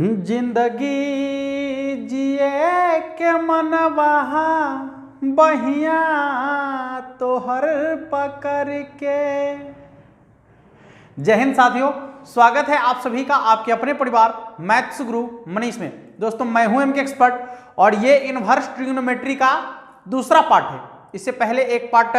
जिंदगी जिए के मनवा बहिया तोहर पकड़ के। जय हिंद साथियों, स्वागत है आप सभी का आपके अपने परिवार मैथ्स गुरु मनीष में। दोस्तों मैं हूं एमके एक्सपर्ट और ये इनवर्स ट्रिग्नोमेट्री का दूसरा पार्ट है। इससे पहले एक पार्ट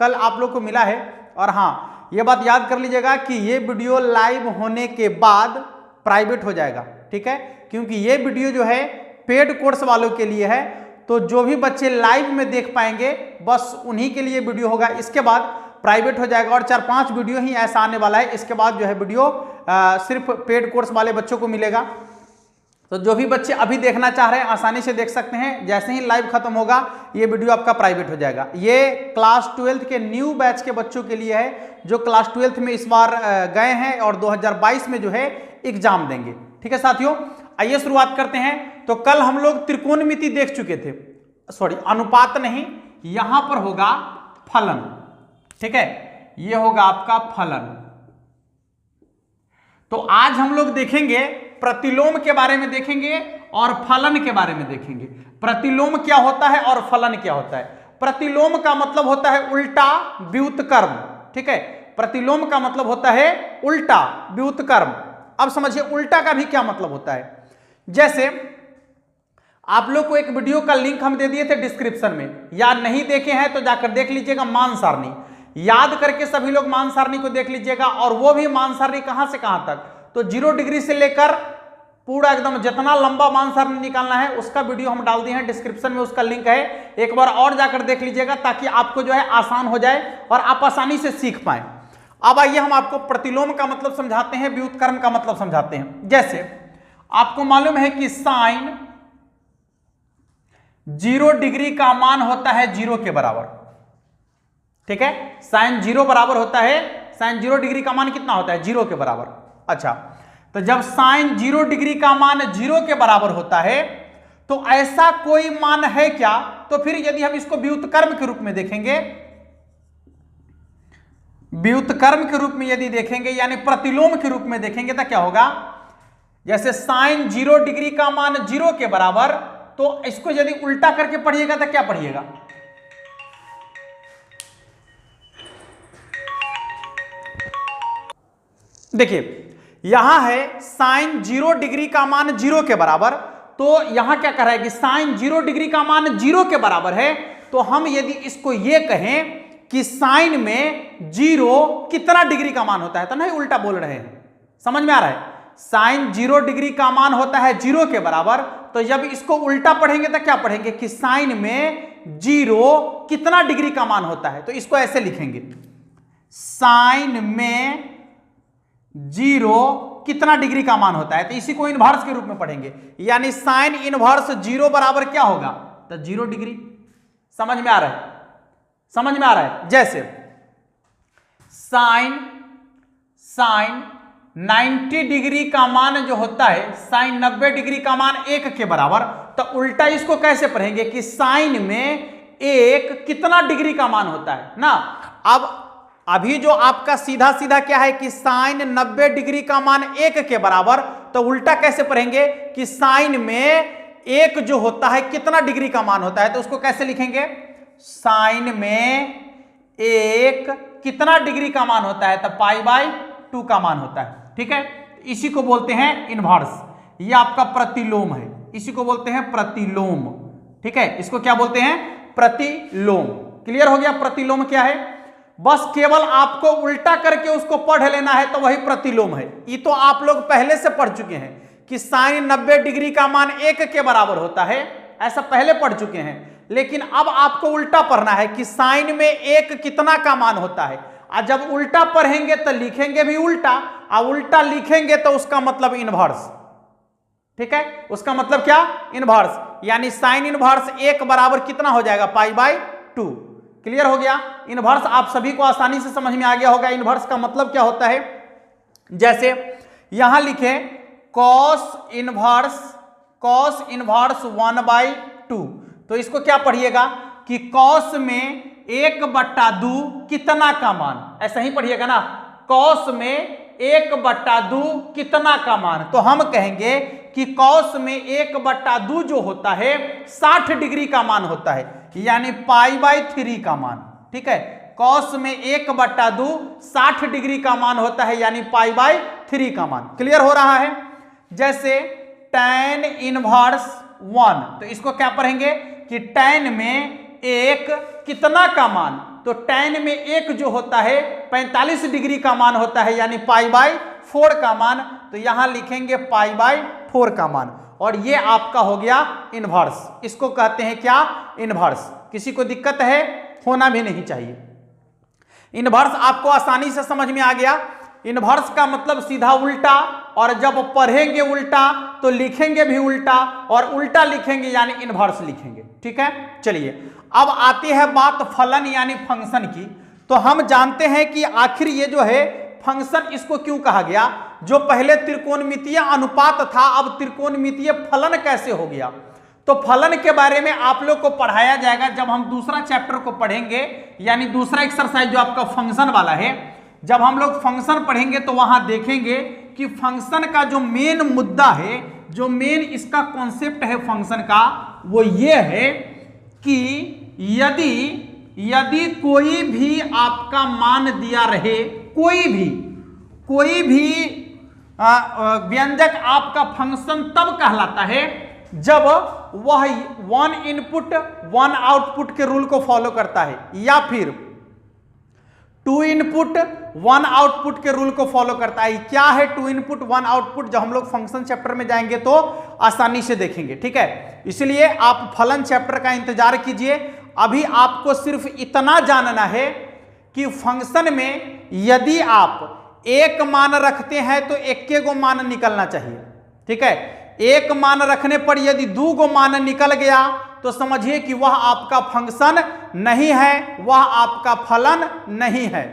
कल आप लोग को मिला है। और हाँ, ये बात याद कर लीजिएगा कि ये वीडियो लाइव होने के बाद प्राइवेट हो जाएगा, ठीक है, क्योंकि ये वीडियो जो है पेड कोर्स वालों के लिए है। तो जो भी बच्चे लाइव में देख पाएंगे बस उन्हीं के लिए वीडियो होगा। इसके बाद प्राइवेट हो जाएगा और 4-5 वीडियो ही ऐसा आने वाला है। इसके बाद जो है वीडियो सिर्फ पेड कोर्स वाले बच्चों को मिलेगा। तो जो भी बच्चे अभी देखना चाह रहे हैं आसानी से देख सकते हैं। जैसे ही लाइव खत्म होगा ये वीडियो आपका प्राइवेट हो जाएगा। ये क्लास 12th के न्यू बैच के बच्चों के लिए है जो क्लास 12th में इस बार गए हैं और 2022 में जो है एग्जाम देंगे। ठीक है साथियों, आइए शुरुआत करते हैं। तो कल हम लोग त्रिकोणमिति देख चुके थे, सॉरी अनुपात नहीं, यहां पर होगा फलन। ठीक है, ये होगा आपका फलन। तो आज हम लोग देखेंगे प्रतिलोम के बारे में देखेंगे और फलन के बारे में देखेंगे। प्रतिलोम क्या होता है और फलन क्या होता है। प्रतिलोम का मतलब होता है उल्टा व्युत्क्रम। ठीक है, प्रतिलोम का मतलब होता है उल्टा व्युत्क्रम। अब समझिए उल्टा का भी क्या मतलब होता है। जैसे आप लोग को एक वीडियो का लिंक हम दे दिए थे डिस्क्रिप्शन में, या नहीं देखे हैं तो जाकर देख लीजिएगा। मान सारणी याद करके सभी लोग मान सारणी को देख लीजिएगा। और वो भी मान सारणी कहां से कहां तक, तो 0 डिग्री से लेकर पूरा एकदम जितना लंबा मान सारणी निकालना है उसका वीडियो हम डाल दिए हैं डिस्क्रिप्शन में, उसका लिंक है। एक बार और जाकर देख लीजिएगा ताकि आपको जो है आसान हो जाए और आप आसानी से सीख पाए। अब आइए हम आपको प्रतिलोम का मतलब समझाते हैं, व्युत्क्रम का मतलब समझाते हैं। जैसे आपको मालूम है कि साइन 0 डिग्री का मान होता है 0 के बराबर। ठीक है, साइन 0 बराबर होता है, साइन 0 डिग्री का मान कितना होता है, 0 के बराबर। अच्छा, तो जब साइन 0 डिग्री का मान 0 के बराबर होता है तो ऐसा कोई मान है क्या। तो फिर यदि हम इसको व्युत्क्रम के रूप में देखेंगे, व्युत्क्रम के रूप में यदि देखेंगे यानी प्रतिलोम के रूप में देखेंगे तो क्या होगा। जैसे साइन 0 डिग्री का मान 0 के बराबर, तो इसको यदि उल्टा करके पढ़िएगा तो क्या पढ़िएगा, देखिए यहां है साइन 0 डिग्री का मान 0 के बराबर। तो यहां क्या कर रहा है कि साइन 0 डिग्री का मान 0 के बराबर है। तो हम यदि इसको ये कहें कि साइन में 0 कितना डिग्री का मान होता है, तो नहीं उल्टा बोल रहे हैं, समझ में आ रहा है। साइन 0 डिग्री का मान होता है 0 के बराबर। तो जब इसको उल्टा पढ़ेंगे तो क्या पढ़ेंगे कि साइन में 0 कितना डिग्री का मान होता है। तो इसको ऐसे लिखेंगे, साइन में 0 कितना डिग्री का मान होता है। तो इसी को इनवर्स के रूप में पढ़ेंगे, यानी साइन इनवर्स 0 बराबर क्या होगा, तो 0 डिग्री। समझ में आ रहा है, समझ में आ रहा है। जैसे साइन 90 डिग्री का मान जो होता है, साइन 90 डिग्री का मान 1 के बराबर। तो उल्टा इसको कैसे पढ़ेंगे कि साइन में 1 कितना डिग्री का मान होता है ना। अब अभी जो आपका सीधा सीधा क्या है कि साइन 90 डिग्री का मान 1 के बराबर, तो उल्टा कैसे पढ़ेंगे कि साइन में 1 जो होता है कितना डिग्री का मान होता है। तो उसको कैसे लिखेंगे, साइन में 1 कितना डिग्री का मान होता है, तो π/2 का मान होता है। ठीक है, इसी को बोलते हैं इनवर्स। ये आपका प्रतिलोम है, इसी को बोलते हैं प्रतिलोम। ठीक है, इसको क्या बोलते हैं, प्रतिलोम। क्लियर हो गया प्रतिलोम क्या है। बस केवल आपको उल्टा करके उसको पढ़ लेना है तो वही प्रतिलोम है। ये तो आप लोग पहले से पढ़ चुके हैं कि साइन 90 डिग्री का मान 1 के बराबर होता है, ऐसा पहले पढ़ चुके हैं। लेकिन अब आपको उल्टा पढ़ना है कि साइन में 1 कितना का मान होता है। और जब उल्टा पढ़ेंगे तो लिखेंगे भी उल्टा, और उल्टा लिखेंगे तो उसका मतलब इनवर्स। ठीक है, उसका मतलब क्या, इनवर्स। यानी साइन इनवर्स 1 बराबर कितना हो जाएगा, π/2। क्लियर हो गया। इनवर्स आप सभी को आसानी से समझ में आ गया होगा इनवर्स का मतलब क्या होता है। जैसे यहां लिखे cos इनवर्स 1/2, तो इसको क्या पढ़िएगा कि cos में 1/2 कितना का मान, ऐसा ही पढ़िएगा ना। cos में 1/2 कितना का मान, तो हम कहेंगे कि कॉस में 1/2 जो होता है 60 डिग्री का मान होता है, यानी π/3 का मान। ठीक है, कॉस में 1/2 60 डिग्री का मान होता है, यानी π/3 का मान। क्लियर हो रहा है। जैसे tan 1, तो इसको क्या पढ़ेंगे कि tan में 1 कितना का मान, तो tan में 1 जो होता है 45 डिग्री का मान होता है, यानी π/4 का मान, तो यहां लिखेंगे π/4 का मान। और ये आपका हो गया इनवर्स, इसको कहते हैं क्या, इनवर्स। किसी को दिक्कत है, होना भी नहीं चाहिए। इनवर्स आपको आसानी से समझ में आ गया। इनवर्स का मतलब सीधा उल्टा, और जब पढ़ेंगे उल्टा तो लिखेंगे भी उल्टा, और उल्टा लिखेंगे यानी इनवर्स लिखेंगे। ठीक है, चलिए अब आते हैं बात फलन यानी फंक्शन की। तो हम जानते हैं कि आखिर ये जो है फंक्शन, इसको क्यों कहा गया। जो पहले त्रिकोणमितीय अनुपात था, अब त्रिकोणमितीय फलन कैसे हो गया। तो फलन के बारे में आप लोग को पढ़ाया जाएगा जब हम दूसरा चैप्टर को पढ़ेंगे, यानी दूसरा एक्सरसाइज जो आपका फंक्शन वाला है। जब हम लोग फंक्शन पढ़ेंगे तो वहां देखेंगे कि फंक्शन का जो मेन मुद्दा है, जो मेन इसका कॉन्सेप्ट है फंक्शन का, वो ये है कि यदि कोई भी आपका मान दिया रहे, कोई भी व्यंजक आपका फंक्शन तब कहलाता है जब वह 1 इनपुट 1 आउटपुट के रूल को फॉलो करता है, या फिर 2 इनपुट 1 आउटपुट के रूल को फॉलो करता है। क्या है 2 इनपुट 1 आउटपुट, जब हम लोग फंक्शन चैप्टर में जाएंगे तो आसानी से देखेंगे। ठीक है, इसलिए आप फलन चैप्टर का इंतजार कीजिए। अभी आपको सिर्फ इतना जानना है कि फंक्शन में यदि आप एक मान रखते हैं तो एक गो मान निकलना चाहिए। ठीक है, एक मान रखने पर यदि 2 गो मान निकल गया तो समझिए कि वह आपका फंक्शन नहीं है, वह आपका फलन नहीं है।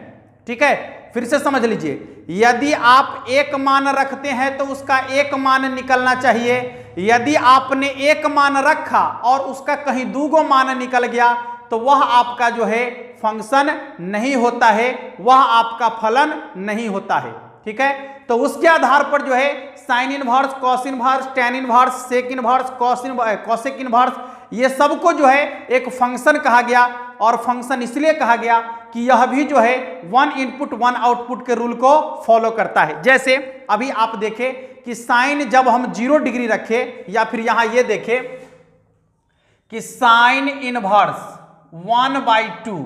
ठीक है, फिर से समझ लीजिए, यदि आप एक मान रखते हैं तो उसका एक मान निकलना चाहिए। यदि आपने एक मान रखा और उसका कहीं 2 गो मान निकल गया तो वह आपका जो है फंक्शन नहीं होता है, वह आपका फलन नहीं होता है। ठीक है, तो उसके आधार पर जो है sine inverse, cos inverse, tan inverse, sec inverse, cosec inverse, ये सबको जो है एक फंक्शन कहा गया। और फंक्शन इसलिए कहा गया कि यह भी जो है 1 इनपुट 1 आउटपुट के रूल को फॉलो करता है। जैसे अभी आप देखें कि साइन जब हम 0 डिग्री रखे, या फिर यहां ये देखें कि साइन इनवर्स 1/2,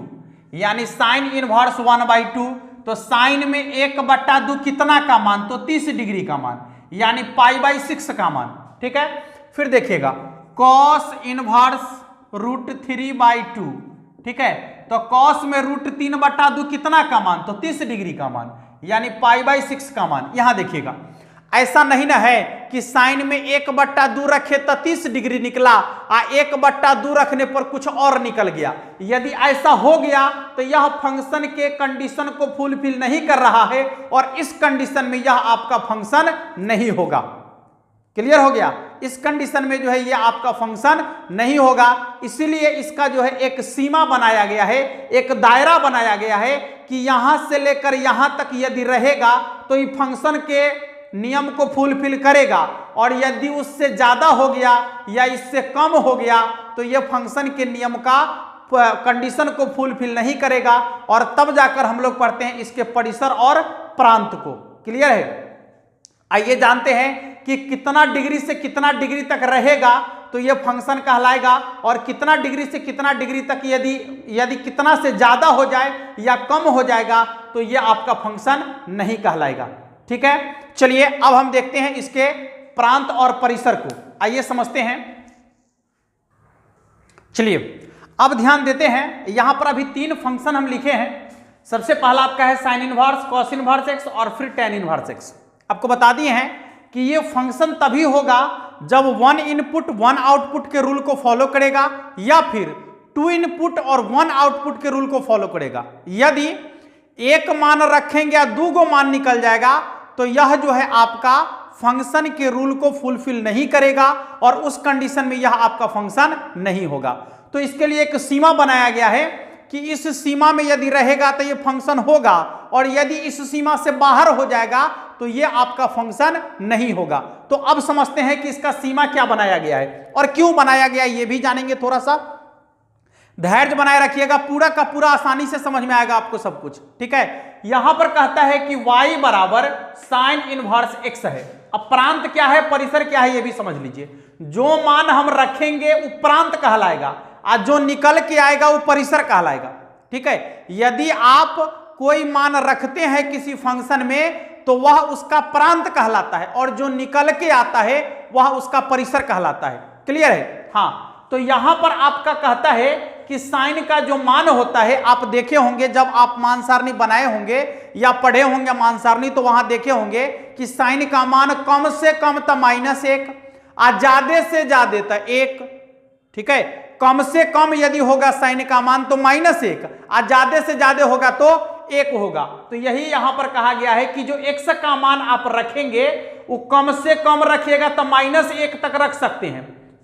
यानी साइन इनवर्स 1/2, तो साइन में 1/2 कितना का मान, तो 30 डिग्री का मान, यानी π/6 का मान। ठीक है, फिर देखिएगा कॉस इनवर्स √3/2। ठीक है, तो कॉस में √3/2 कितना का मान, तो 30 डिग्री का मान, यानी π/6 का मान। यहां देखिएगा, ऐसा नहीं ना है कि साइन में 1/2 रखे तो 30 डिग्री निकला, 1/2 रखने पर कुछ और निकल गया। यदि ऐसा हो गया तो यह फंक्शन के कंडीशन को फुलफिल नहीं कर रहा है, और इस कंडीशन में यह आपका फंक्शन नहीं होगा। क्लियर हो गया, इस कंडीशन में जो है यह आपका फंक्शन नहीं होगा। इसीलिए इसका जो है एक सीमा बनाया गया है, एक दायरा बनाया गया है कि यहां से लेकर यहां तक यदि रहेगा तो ये फंक्शन के नियम को फुलफिल करेगा, और यदि उससे ज्यादा हो गया या इससे कम हो गया तो यह फंक्शन के नियम का कंडीशन को फुलफिल नहीं करेगा, और तब जाकर हम लोग पढ़ते हैं इसके परिसर और प्रांत को। क्लियर है, आइए जानते हैं कि कितना डिग्री से कितना डिग्री तक रहेगा तो यह फंक्शन कहलाएगा, और कितना डिग्री से कितना डिग्री तक यदि कितना से ज्यादा हो जाए या कम हो जाएगा तो यह आपका फंक्शन नहीं कहलाएगा। ठीक है, चलिए अब हम देखते हैं इसके प्रांत और परिसर को। आइए समझते हैं। चलिए अब ध्यान देते हैं, यहां पर अभी 3 फंक्शन हम लिखे हैं। सबसे पहला आपका है sine inverse, cos inverse x और फिर टैन इनवर्स एक्स। आपको बता दिए हैं कि ये फंक्शन तभी होगा जब 1 इनपुट 1 आउटपुट के रूल को फॉलो करेगा, या फिर 2 इनपुट और 1 आउटपुट के रूल को फॉलो करेगा। यदि एक मान रखेंगे या 2 गो मान निकल जाएगा तो यह जो है आपका फंक्शन के रूल को फुलफिल नहीं करेगा, और उस कंडीशन में यह आपका फंक्शन नहीं होगा। तो इसके लिए एक सीमा बनाया गया है कि इस सीमा में यदि रहेगा तो ये फंक्शन होगा, और यदि इस सीमा से बाहर हो जाएगा तो ये आपका फंक्शन नहीं होगा। तो अब समझते हैं कि इसका सीमा क्या बनाया गया है और क्यों बनाया गया है, ये भी जानेंगे। थोड़ा सा धैर्य बनाए रखिएगा, पूरा का पूरा आसानी से समझ में आएगा आपको सब कुछ, ठीक है। यहां पर कहता है कि y बराबर साइन इनवर्स x है। अब प्रांत क्या है, परिसर क्या है, ये भी समझ लीजिए। जो मान हम रखेंगे वो प्रांत कहलाएगा, और जो निकल के आएगा वो परिसर कहलाएगा, ठीक है। यदि आप कोई मान रखते हैं किसी फंक्शन में तो वह उसका प्रांत कहलाता है, और जो निकल के आता है वह उसका परिसर कहलाता है। क्लियर है? हाँ, तो यहां पर आपका कहता है कि साइन का जो मान होता है, आप देखे होंगे जब आप मान सारणी बनाए होंगे या पढ़े होंगे मान सारणी, तो वहां देखे होंगे कि साइन का मान कम से कम था -1 और ज्यादा से ज्यादा था 1, ठीक है। कम से कम यदि होगा साइन का मान तो -1, और ज्यादा से ज्यादा होगा तो 1 होगा। तो यही यहां पर कहा गया है कि जो x का मान आप रखेंगे वो कम से कम रखिएगा तो -1 तक रख सकते हैं।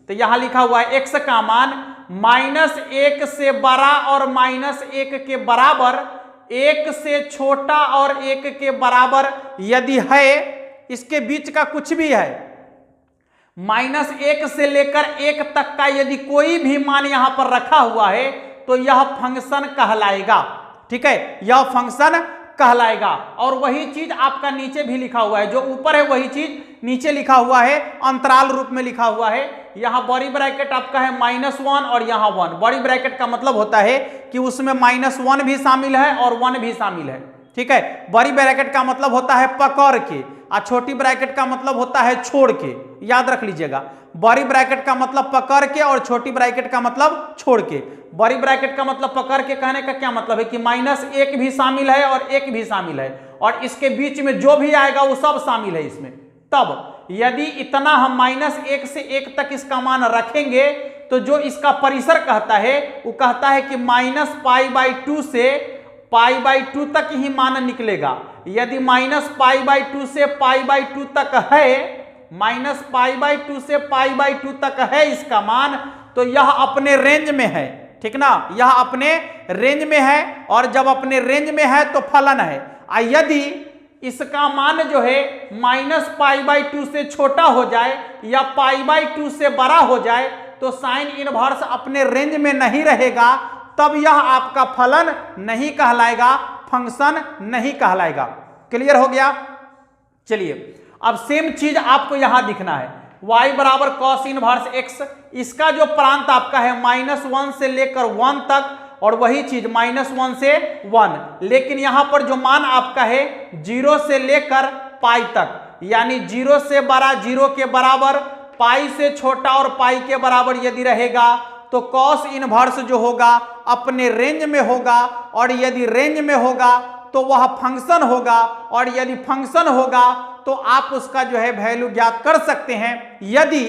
तो यहां लिखा हुआ है x का मान -1 से बड़ा और -1 के बराबर, 1 से छोटा और 1 के बराबर यदि है, इसके बीच का कुछ भी है, -1 से लेकर 1 तक का यदि कोई भी मान यहां पर रखा हुआ है तो यह फंक्शन कहलाएगा, ठीक है। यह फंक्शन कहलाएगा। और वही चीज आपका नीचे भी लिखा हुआ है, जो ऊपर है वही चीज नीचे लिखा हुआ है, अंतराल रूप में लिखा हुआ है। यहां बड़ी ब्रैकेट आपका है -1 और यहां 1। बड़ी ब्रैकेट का मतलब होता है कि उसमें -1 भी शामिल है और 1 भी शामिल है, ठीक है। बड़ी ब्रैकेट का मतलब होता है पकड़ के, और छोटी ब्रैकेट का मतलब होता है छोड़ के। याद रख लीजिएगा, बड़ी ब्रैकेट का मतलब पकड़ के और छोटी ब्रैकेट का मतलब छोड़ के। बड़ी ब्रैकेट का मतलब पकड़ के कहने का क्या मतलब है कि -1 भी शामिल है और 1 भी शामिल है, और इसके बीच में जो भी आएगा वो सब शामिल है इसमें। तब यदि इतना हम -1 से 1 तक इसका मान रखेंगे तो जो इसका परिसर कहता है वो कहता है कि -π/2 से π/2 तक ही मान निकलेगा। यदि -π/2 से π/2 तक है, -π/2 से π/2 तक है इसका मान, तो यह अपने रेंज में है, ठीक ना। यह अपने रेंज में है, और जब अपने रेंज में है तो फलन है। यदि इसका मान जो है -π/2 से छोटा हो जाए या π/2 से बड़ा हो जाए तो साइन इनवर्स अपने रेंज में नहीं रहेगा, तब यह आपका फलन नहीं कहलाएगा, फंक्शन नहीं कहलाएगा। क्लियर हो गया? चलिए अब सेम चीज आपको यहां दिखना है, y बराबर cos इनवर्स x। इसका जो प्रांत आपका है -1 से लेकर 1 तक, और वही चीज -1 से 1, लेकिन यहां पर जो मान आपका है 0 से लेकर पाई तक, यानी 0 से बड़ा 0 के बराबर, पाई से छोटा और पाई के बराबर यदि रहेगा तो cos इनवर्स जो होगा अपने रेंज में होगा, और यदि रेंज में होगा तो वह फंक्शन होगा, और यदि फंक्शन होगा तो आप उसका जो है वैल्यू ज्ञात कर सकते हैं। यदि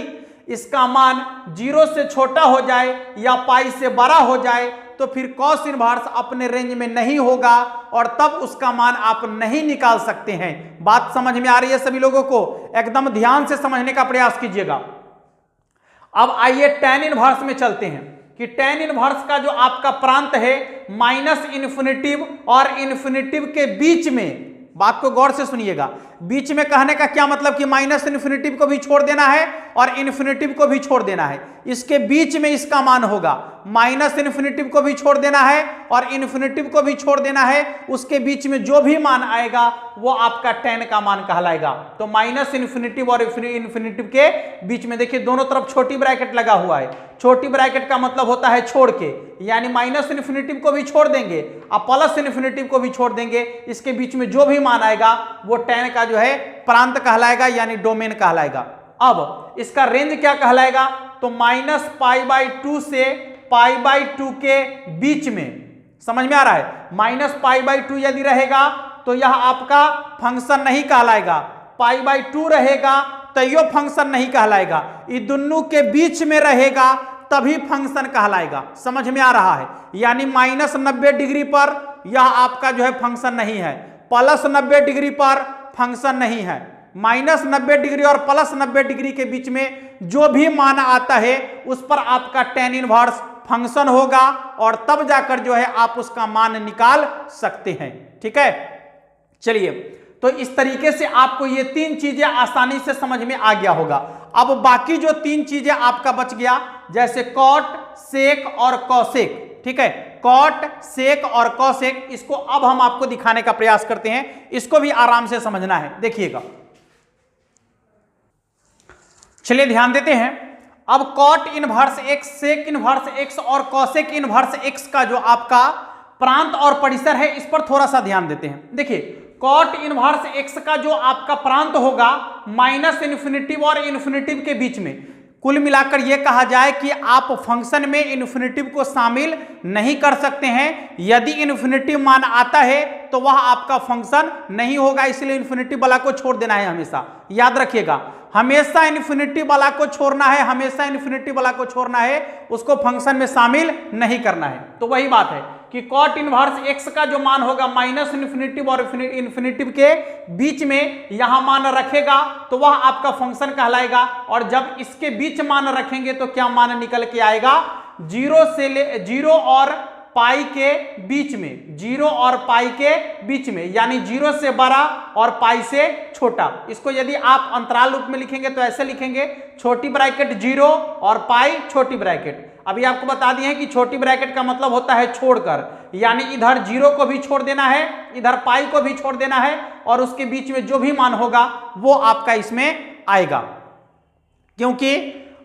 इसका मान 0 से छोटा हो जाए या पाई से बड़ा हो जाए तो फिर cos इनवर्स अपने रेंज में नहीं होगा, और तब उसका मान आप नहीं निकाल सकते हैं। बात समझ में आ रही है सभी लोगों को? एकदम ध्यान से समझने का प्रयास कीजिएगा। अब आइए tan इनवर्स में चलते हैं कि tan इनवर्स का जो आपका प्रांत है -∞ और इन्फिनिटिव के बीच में, बात को गौर से सुनिएगा, बीच में कहने का क्या मतलब कि -∞ को भी छोड़ देना है और इन्फिनिटिव को भी छोड़ देना है। इसके बीच में इसका मान होगा, -∞ को भी छोड़ देना है और इन्फिनिटिव को भी छोड़ देना है। उसके बीच में जो भी मान आएगा वो आपका tan का मान कहलाएगा। तो -∞ और इन्फिनिटिव के बीच में देखिए दोनों तरफ छोटी ब्रैकेट लगा हुआ है। छोटी ब्रैकेट का मतलब होता है छोड़ के, यानी -∞ को भी छोड़ देंगे और +∞ को भी छोड़ देंगे। इसके बीच में जो भी मान आएगा वो tan का जो है प्रांत कहलाएगा, यानी डोमेन कहलाएगा। अब इसका रेंज क्या कहलाएगा? तो -π/2 से π/2 के बीच में, समझ में आ रहा है? -π/2 यदि रहेगा तो यह आपका फंक्शन नहीं कहलाएगा, π/2 रहेगा तो यह फंक्शन नहीं कहलाएगा, ये दोनों के बीच में रहेगा तभी फंक्शन कहलाएगा। समझ में आ रहा है? यानी -90 डिग्री पर यह आपका जो है फंक्शन नहीं है, +90 डिग्री पर फंक्शन नहीं है। -90 डिग्री और +90 डिग्री के बीच में जो भी मान आता है उस पर आपका tan इनवर्स फंक्शन होगा और तब जाकर जो है आप उसका मान निकाल सकते हैं। ठीक है, चलिए, तो इस तरीके से आपको ये तीन चीजें आसानी से समझ में आ गया होगा। अब बाकी जो तीन चीजें आपका बच गया, जैसे कॉट, सेक और कॉसेक। ठीक है, कॉट, सेक और कॉसेक, इसको अब हम आपको दिखाने का प्रयास करते हैं, इसको भी आराम से समझना है। देखिएगा, चलिए ध्यान देते हैं। अब cot inverse x, sec inverse x और कॉसेक इनवर्स एक्स का जो आपका प्रांत और परिसर है, इस पर थोड़ा सा ध्यान देते हैं। देखिए, कॉट इनवर्स एक्स का जो आपका प्रांत होगा माइनस इन्फिनिटिव और इन्फिनिटिव के बीच में, कुल मिलाकर यह कहा जाए कि आप फंक्शन में इन्फिनिटिव को शामिल नहीं कर सकते हैं। यदि इन्फिनिटिव मान आता है तो वह आपका फंक्शन नहीं होगा, इसलिए इन्फिनिटिव वाला को छोड़ देना है। हमेशा याद रखिएगा, हमेशा इन्फिनिटिव वाला को छोड़ना है, हमेशा इन्फिनिटिव वाला को छोड़ना है, उसको फंक्शन में शामिल नहीं करना है। तो वही बात है कि कॉट इनवर्स एक्स का जो मान होगा माइनस इन्फिनिटिव और इन्फिनिटिव के बीच में यहां मान रखेगा तो वह आपका फंक्शन कहलाएगा। और जब इसके बीच मान रखेंगे तो क्या मान निकल के आएगा, जीरो और पाई के बीच में, जीरो और पाई के बीच में, यानी जीरो से बड़ा और पाई से छोटा। इसको यदि आप अंतराल रूप में लिखेंगे तो ऐसे लिखेंगे, छोटी ब्रैकेट जीरो और पाई छोटी ब्रैकेट। अभी आपको बता दिए हैं कि छोटी ब्रैकेट का मतलब होता है छोड़कर, यानी इधर जीरो को भी छोड़ देना है, इधर पाई को भी छोड़ देना है, और उसके बीच में जो भी मान होगा वो आपका इसमें आएगा। क्योंकि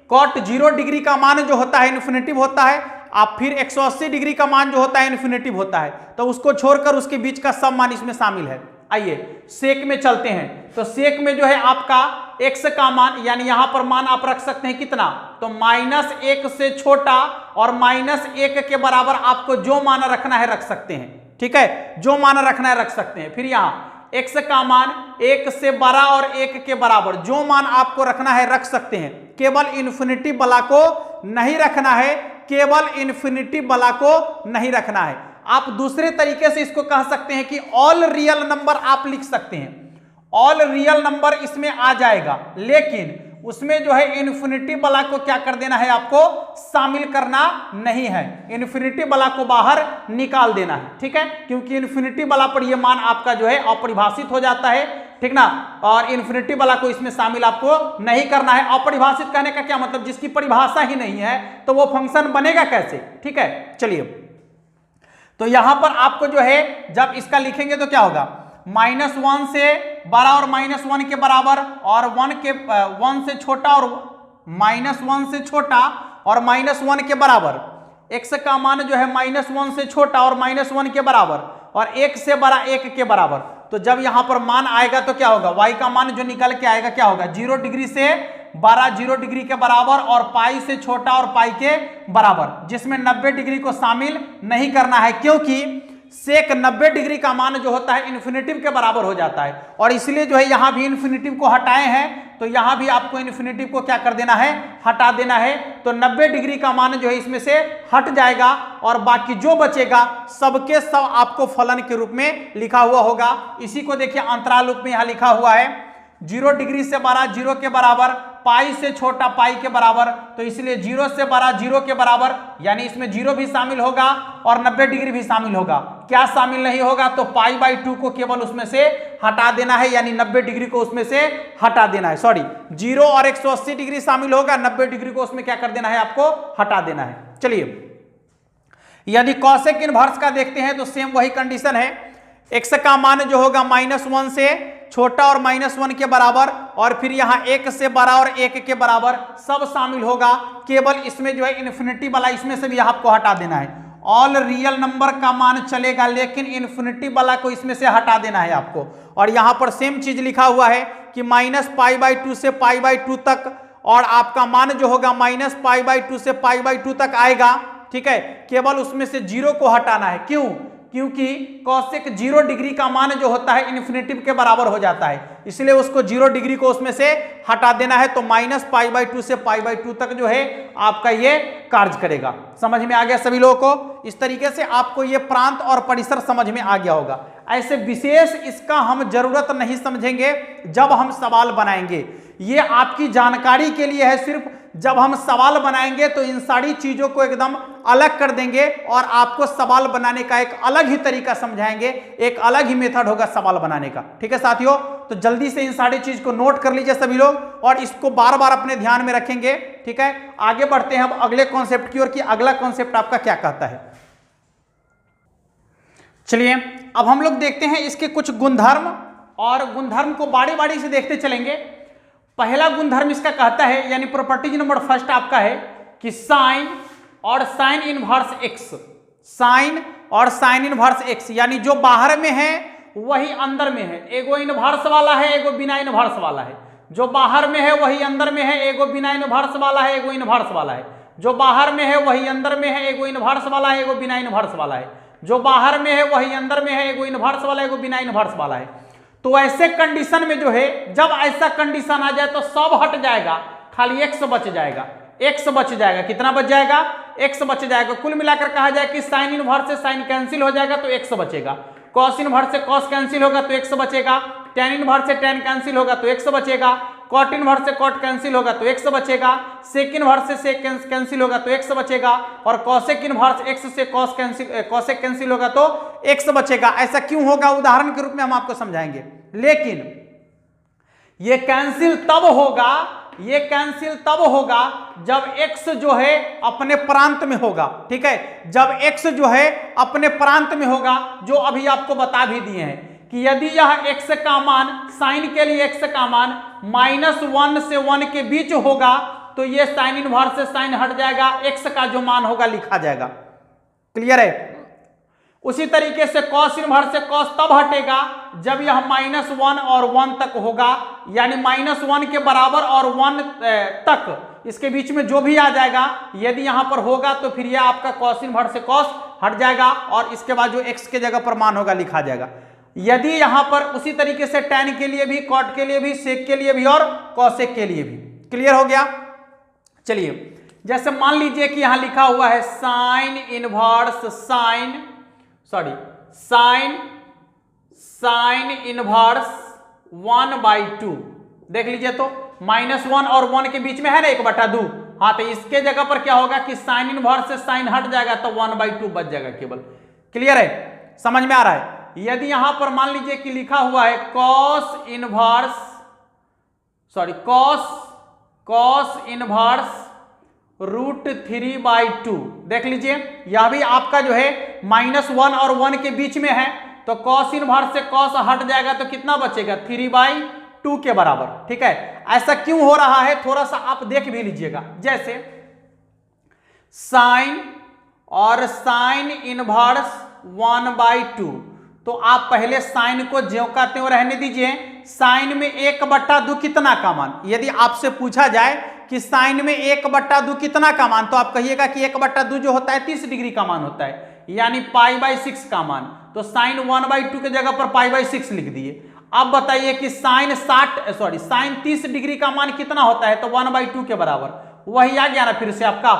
कॉट 0 डिग्री का मान जो होता है इन्फिनिटिव होता है, आप फिर 180 डिग्री का मान जो होता है इन्फिनिटिव होता है, तो उसको छोड़कर उसके बीच का सब मान इसमें शामिल है। आइए सेक में चलते हैं। तो सेक में जो है आपका x का मान, यानी यहां पर मान आप रख सकते हैं कितना, तो -1 से छोटा और -1 के बराबर आपको जो मान रखना है रख सकते हैं। ठीक है, जो मान रखना है रख सकते हैं। फिर यहां x का मान 1 से बड़ा और 1 के बराबर जो मान आपको रखना है रख सकते हैं। केवल इन्फिनिटी वाला को नहीं रखना है, केवल इन्फिनिटी वाला को नहीं रखना है। आप दूसरे तरीके से इसको कह सकते हैं कि ऑल रियल नंबर आप लिख सकते हैं। ऑल रियल नंबर इसमें आ जाएगा, लेकिन उसमें जो है इन्फिनिटी वाला को क्या कर देना है, आपको शामिल करना नहीं है, इन्फिनिटी वाला को बाहर निकाल देना है। ठीक है, क्योंकि इन्फिनिटी वाला पर यह मान आपका जो है अपरिभाषित हो जाता है। ठीक ना, और इन्फिनिटी वाला को इसमें शामिल आपको नहीं करना है। अपरिभाषित कहने का क्या मतलब, जिसकी परिभाषा ही नहीं है तो वो फंक्शन बनेगा कैसे। ठीक है, चलिए, तो यहां पर आपको जो है जब इसका लिखेंगे तो क्या होगा, -1 से बड़ा और -1 के बराबर, और 1 से छोटा और -1 से छोटा और -1 के बराबर। x का मान जो है -1 से छोटा और -1 के बराबर, और 1 से बड़ा 1 के बराबर। तो जब यहां पर मान आएगा तो क्या होगा, y का मान जो निकल के आएगा क्या होगा, 0 डिग्री से बड़ा 0 डिग्री के बराबर और पाई से छोटा और पाई के बराबर, जिसमें 90 डिग्री को शामिल नहीं करना है, क्योंकि सेक 90 डिग्री का मान जो होता है इन्फिनिटिव के बराबर हो जाता है। और इसलिए जो है यहां भी इन्फिनिटिव को हटाए हैं, तो यहां भी आपको इन्फिनिटिव को क्या कर देना है, हटा देना है। तो 90 डिग्री का मान जो है इसमें से हट जाएगा, और बाकी जो बचेगा सबके सब आपको फलन के रूप में लिखा हुआ होगा। इसी को देखिए अंतराल रूप में यहां लिखा हुआ है, 0 डिग्री से बड़ा 0 के बराबर, पाई से छोटा पाई के बराबर। तो इसलिए 0 से बड़ा 0 के बराबर, यानी इसमें 0 भी शामिल होगा और 90 डिग्री भी शामिल होगा। क्या शामिल नहीं होगा, तो π/2 को केवल उसमें से हटा देना है, यानी 90 डिग्री को उसमें से हटा देना है। सॉरी, 0 और 180 डिग्री शामिल होगा, 90 डिग्री को उसमें क्या कर देना है, आपको हटा देना है। चलिए, यदि कॉसेक इनवर्स का देखते हैं तो सेम वही कंडीशन है। x का मान जो होगा -1 से छोटा और -1 के बराबर, और फिर यहां 1 से बड़ा और 1 के बराबर सब शामिल होगा। केवल इसमें जो है इन्फिनिटी वाला इसमें से भी आपको हटा देना है। ऑल रियल नंबर का मान चलेगा, लेकिन इन्फिनिटी वाला को इसमें से हटा देना है आपको। और यहां पर सेम चीज लिखा हुआ है कि -π/2 से π/2 तक, और आपका मान जो होगा -π/2 से π/2 तक आएगा। ठीक है, केवल उसमें से 0 को हटाना है। क्यों, क्योंकि कॉसेक 0 डिग्री का मान जो होता है इन्फिनिटिव के बराबर हो जाता है, इसलिए उसको 0 डिग्री को उसमें से हटा देना है। तो -π/2 से π/2 तक जो है आपका ये कार्य करेगा। समझ में आ गया सभी लोगों को? इस तरीके से आपको ये प्रांत और परिसर समझ में आ गया होगा। ऐसे विशेष इसका हम जरूरत नहीं समझेंगे जब हम सवाल बनाएंगे, ये आपकी जानकारी के लिए है सिर्फ। जब हम सवाल बनाएंगे तो इन सारी चीजों को एकदम अलग कर देंगे और आपको सवाल बनाने का एक अलग ही तरीका समझाएंगे, एक अलग ही मेथड होगा सवाल बनाने का। ठीक है साथियों, तो जल्दी से इन सारी चीज को नोट कर लीजिए सभी लोग और इसको बार बार अपने ध्यान में रखेंगे। ठीक है, आगे बढ़ते हैं अब अगले कॉन्सेप्ट की ओर कि अगला कॉन्सेप्ट आपका क्या कहता है। चलिए अब हम लोग देखते हैं इसके कुछ गुणधर्म और गुणधर्म को बारी बारी से देखते चलेंगे। पहला गुणधर्म इसका कहता है यानी प्रॉपर्टीज नंबर फर्स्ट आपका है कि साइन और साइन इनवर्स एक्स, साइन और साइन इनवर्स एक्स यानी जो बाहर में है वही अंदर में है। एगो इनवर्स वाला है, एगो बिना इनवर्स वाला है। जो बाहर में है वही अंदर में है, एगो बिना इनवर्स वाला है, एगो इनवर्स वाला है। जो बाहर में है वही अंदर में है, एगो इनवर्स वाला है, एगो बिना इनवर्स वाला है। जो बाहर में है वही अंदर में है, एगो इनवर्स वाला है, एगो बिना इनवर्स वाला है। तो ऐसे कंडीशन में जो है, जब ऐसा कंडीशन आ जाए तो सब हट जाएगा, खाली एक्स बच जाएगा। एक्स बच जाएगा, कितना बच जाएगा? एक्स बच जाएगा। कुल मिलाकर कहा जाए कि साइन इनवर्स से साइन कैंसिल हो जाएगा तो एक्स बचेगा, कॉस इनवर्स से कॉस कैंसिल होगा तो एक्स बचेगा, टेन इनवर्स से टेन कैंसिल होगा तो एक्स बचेगा, कॉट इनवर्स से कॉट कैंसिल होगा तो एक्स बचेगा, सेक इनवर्स से सेक कैंसिल होगा तो एक्स बचेगा और कॉसेक इनवर्स एक्स से कॉसेक कैंसिल होगा तो एक्स बचेगा। ऐसा क्यों होगा उदाहरण के रूप में हम आपको समझाएंगे। लेकिन ये कैंसिल तब होगा, ये कैंसिल तब होगा जब x जो है अपने प्रांत में होगा। ठीक है, जब x जो है अपने प्रांत में होगा, जो अभी आपको बता भी दिए हैं कि यदि यह x का मान, साइन के लिए x का मान -1 से 1 के बीच होगा तो ये साइन इनवर्स से साइन हट जाएगा, x का जो मान होगा लिखा जाएगा। क्लियर है? उसी तरीके से कॉस इनवर्स से कॉस तब हटेगा जब यह -1 और 1 तक होगा, यानी -1 के बराबर और 1 तक, इसके बीच में जो भी आ जाएगा यदि यहां पर होगा तो फिर यह आपका कॉस इनवर्स से कॉस हट जाएगा और इसके बाद जो x के जगह पर मान होगा लिखा जाएगा। यदि यहां पर उसी तरीके से टैन के लिए भी, कॉट के लिए भी, सेक के लिए भी और कॉसेक के लिए भी। क्लियर हो गया? चलिए जैसे मान लीजिए कि यहां लिखा हुआ है साइन इनवर्स साइन इनवर्स 1/2। देख लीजिए तो -1 और 1 के बीच में है ना 1/2। हाँ, तो इसके जगह पर क्या होगा कि साइन इनवर्स से साइन हट जाएगा तो 1/2 बच जाएगा केवल। क्लियर है? समझ में आ रहा है? यदि यहां पर मान लीजिए कि लिखा हुआ है कॉस इनवर्स √3/2। देख लीजिए यह भी आपका जो है -1 और 1 के बीच में है तो कॉस इनवर्स से कॉस हट जाएगा तो कितना बचेगा? 3/2 के बराबर। ठीक है, ऐसा क्यों हो रहा है थोड़ा सा आप देख भी लीजिएगा। जैसे साइन और साइन इनवर्स 1/2, तो आप पहले साइन को ज्यों का त्यों रहने दीजिए। साइन में 1/2 कितना का मान, यदि आपसे पूछा जाए कि साइन में 1/2 कितना का मान, तो आप कहिएगा कि 1/2 जो होता है 30 डिग्री का मान होता है, यानी π/6 का मान। तो साइन 1/2 के जगह पर π/6 लिख दिए। अब बताइए कि साइन 30 डिग्री का मान कितना होता है, तो 1/2 के बराबर। वही आ गया ना फिर से आपका।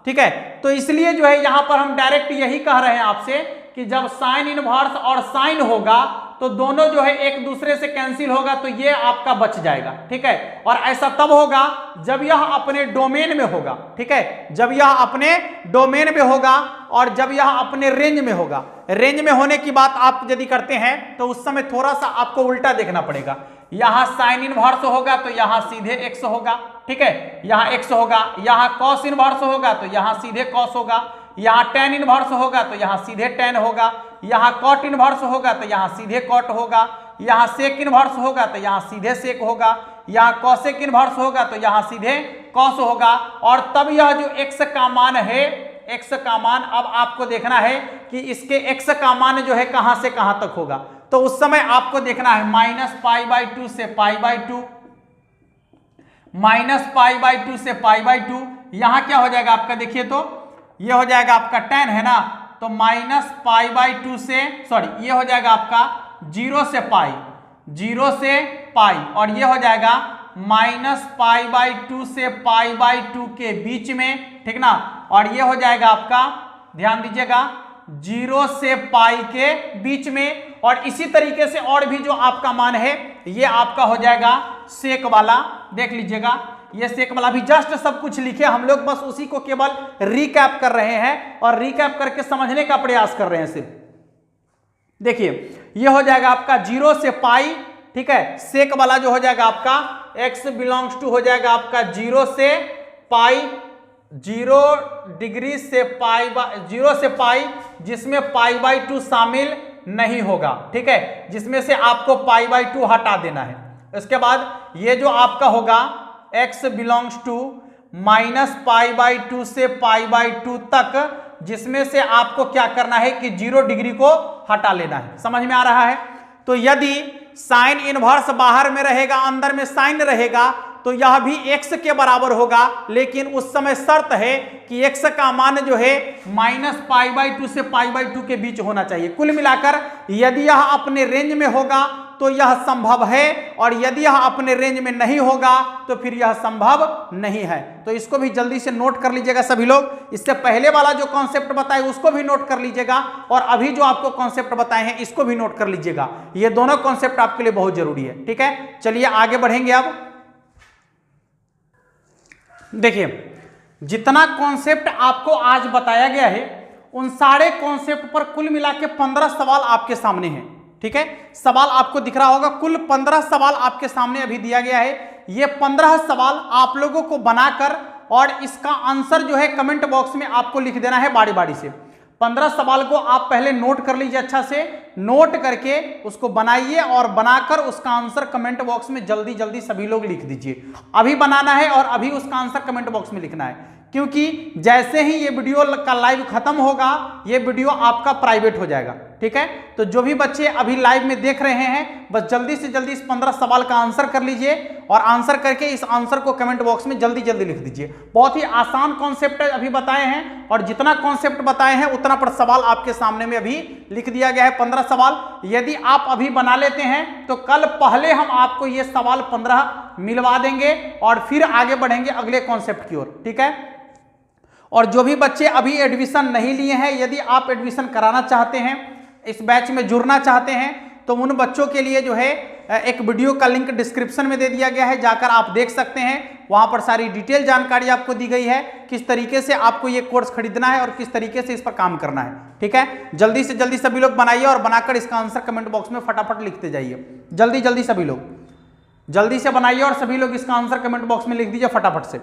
ठीक है, तो इसलिए जो है यहां पर हम डायरेक्ट यही कह रहे हैं आपसे कि जब साइन इनवर्स और साइन होगा तो दोनों जो है एक दूसरे से कैंसिल होगा तो ये आपका बच जाएगा। ठीक है, और ऐसा तब होगा जब यह अपने डोमेन में होगा। ठीक है, जब यह अपने डोमेन में होगा और जब यह अपने रेंज में होगा। रेंज में होने की बात आप यदि करते हैं तो उस समय थोड़ा सा आपको उल्टा देखना पड़ेगा। यहां साइन इनवर्स होगा तो यहां सीधे x होगा। ठीक है, यहां x होगा। यहां कॉस इनवर्स होगा तो यहां सीधे कॉस होगा। यहां टेन इनवर्स होगा तो यहां सीधे टेन होगा। यहां कॉट इनवर्स होगा तो यहां सीधे कॉट होगा। यहां सेक इनवर्स होगा तो यहां सीधे सेक होगा। यहां कॉसेक इनवर्स होगा तो यहां सीधे कॉस होगा। और तब यह जो x का मान है, x का मान अब आपको देखना है कि इसके x का मान जो है कहां से कहां तक होगा। तो उस समय आपको देखना है -π/2 से π/2, -π/2 से π/2। यहां क्या हो जाएगा आपका, देखिए तो ये हो जाएगा आपका tan है ना, तो -π/2 से ये हो जाएगा आपका 0 से पाई और ये हो जाएगा -π/2 से π/2 के बीच में। ठीक ना, और ये हो जाएगा आपका, ध्यान दीजिएगा, 0 से पाई के बीच में। और इसी तरीके से और भी जो आपका मान है ये आपका हो जाएगा सेक वाला। देख लीजिएगा ये सेक वाला भी जस्ट सब कुछ लिखे, हम लोग बस उसी को केवल रिकैप कर रहे हैं और रिकैप करके समझने का प्रयास कर रहे हैं सिर्फ। देखिए ये हो जाएगा आपका 0 से पाई, ठीक है, सेक वाला जो हो जाएगा आपका x बिलोंग्स टू हो जाएगा आपका 0 से पाई, 0 डिग्री से पाई, 0 से पाई जिसमें π/2 शामिल नहीं होगा, ठीक है, जिसमें से आपको π/2 हटा देना है। इसके बाद ये जो आपका होगा x बिलोंग्स टू -π/2 से π/2 तक, जिसमें से आपको क्या करना है कि 0 डिग्री को हटा लेना है। समझ में आ रहा है? तो यदि साइन इनवर्स बाहर में रहेगा, अंदर में साइन रहेगा, तो यह भी x के बराबर होगा, लेकिन उस समय शर्त है कि x का मान जो है -π/2 से π/2 के बीच होना चाहिए। कुल मिलाकर यदि यह अपने रेंज में होगा तो यह संभव है, और यदि यह अपने रेंज में नहीं होगा तो फिर यह संभव नहीं है। तो इसको भी जल्दी से नोट कर लीजिएगा सभी लोग। इससे पहले वाला जो कॉन्सेप्ट बताए उसको भी नोट कर लीजिएगा, और अभी जो आपको कॉन्सेप्ट बताए हैं इसको भी नोट कर लीजिएगा। ये दोनों कॉन्सेप्ट आपके लिए बहुत जरूरी है, ठीक है। चलिए आगे बढ़ेंगे। अब देखिए जितना कॉन्सेप्ट आपको आज बताया गया है उन सारे कॉन्सेप्ट पर कुल मिला के 15 सवाल आपके सामने हैं, ठीक है। सवाल आपको दिख रहा होगा, कुल 15 सवाल आपके सामने अभी दिया गया है। ये 15 सवाल आप लोगों को बनाकर और इसका आंसर जो है कमेंट बॉक्स में आपको लिख देना है बारी बारी से। 15 सवाल को आप पहले नोट कर लीजिए, अच्छा से नोट करके उसको बनाइए और बनाकर उसका आंसर कमेंट बॉक्स में जल्दी जल्दी सभी लोग लिख दीजिए। अभी बनाना है और अभी उसका आंसर कमेंट बॉक्स में लिखना है, क्योंकि जैसे ही ये वीडियो का लाइव खत्म होगा ये वीडियो आपका प्राइवेट हो जाएगा, ठीक है। तो जो भी बच्चे अभी लाइव में देख रहे हैं बस जल्दी से जल्दी इस 15 सवाल का आंसर कर लीजिए, और आंसर करके इस आंसर को कमेंट बॉक्स में जल्दी जल्दी लिख दीजिए। बहुत ही आसान कॉन्सेप्ट अभी बताए हैं, और जितना कॉन्सेप्ट बताए हैं उतना पर सवाल आपके सामने में अभी लिख दिया गया है, 15 सवाल। यदि आप अभी बना लेते हैं तो कल पहले हम आपको ये सवाल 15 मिलवा देंगे और फिर आगे बढ़ेंगे अगले कॉन्सेप्ट की ओर, ठीक है। और जो भी बच्चे अभी एडमिशन नहीं लिए हैं, यदि आप एडमिशन कराना चाहते हैं, इस बैच में जुड़ना चाहते हैं, तो उन बच्चों के लिए जो है एक वीडियो का लिंक डिस्क्रिप्शन में दे दिया गया है, जाकर आप देख सकते हैं। वहां पर सारी डिटेल जानकारी आपको दी गई है, किस तरीके से आपको ये कोर्स खरीदना है और किस तरीके से इस पर काम करना है, ठीक है। जल्दी से जल्दी सभी लोग बनाइए और बनाकर इसका आंसर कमेंट बॉक्स में फटाफट लिखते जाइए। जल्दी जल्दी सभी लोग जल्दी से बनाइए और सभी लोग इसका आंसर कमेंट बॉक्स में लिख दीजिए फटाफट से।